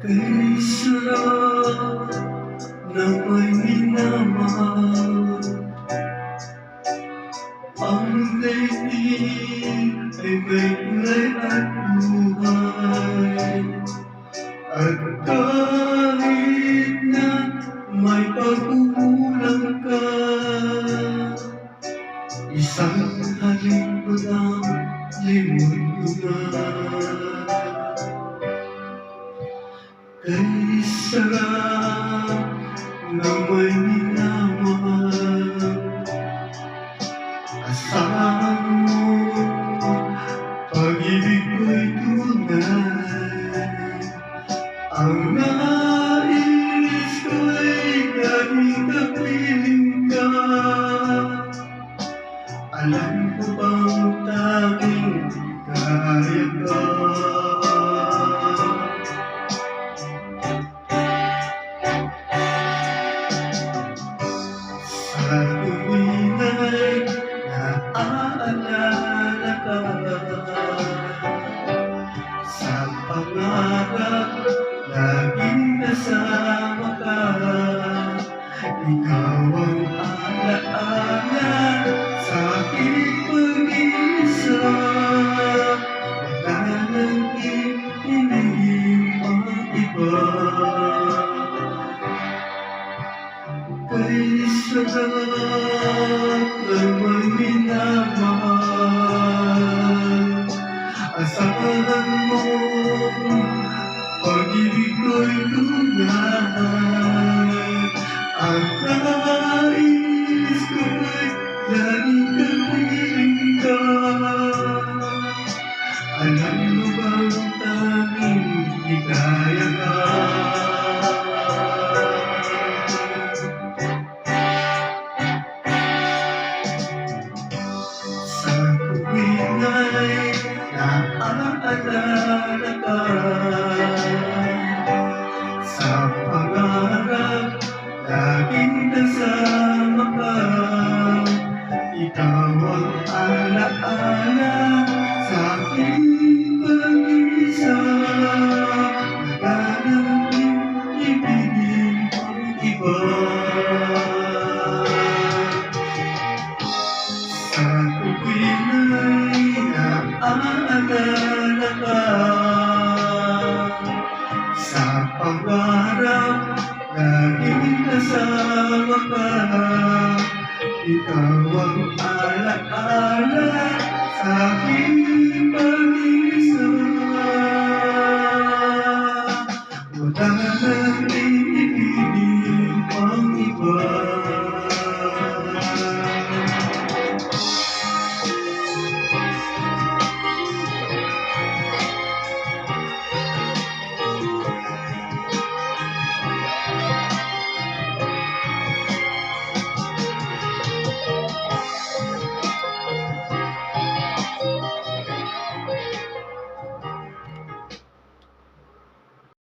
Kay sarap ng may minamahal. Ang daigdig ay may kulay at buhay. At kahit na may pagkukulang ka, isang halik mo lang, limot ko na. Kay sarap ng may minamahal. Asahan mo, pag-ibig ko'y tunay. Ang nais ko'y laging kapiling ka. Alam ko bang tanging kaya ka? Sa tuwing ay naaalala ka, sa pangarap laging kasama ka. Ikaw ang alaala sa aking pag-iisa. Wala nang iniibang iba. Kay sarap ng may minamahal. Asahan mo, pag-ibig ko'y tunay. Ang nais ko'y laging kapiling ka. Alam mo bang tanging hikaya ka? Sa tuwing ay naaalala ka, sa pangarap laging kasama ka. Ikaw ang alaala sa aking pag-iisa. Wala nang ibigin ang iba. Sa tuwing ay naaalala ka, sa pangarap laging kasama ka. Ikaw ang alaala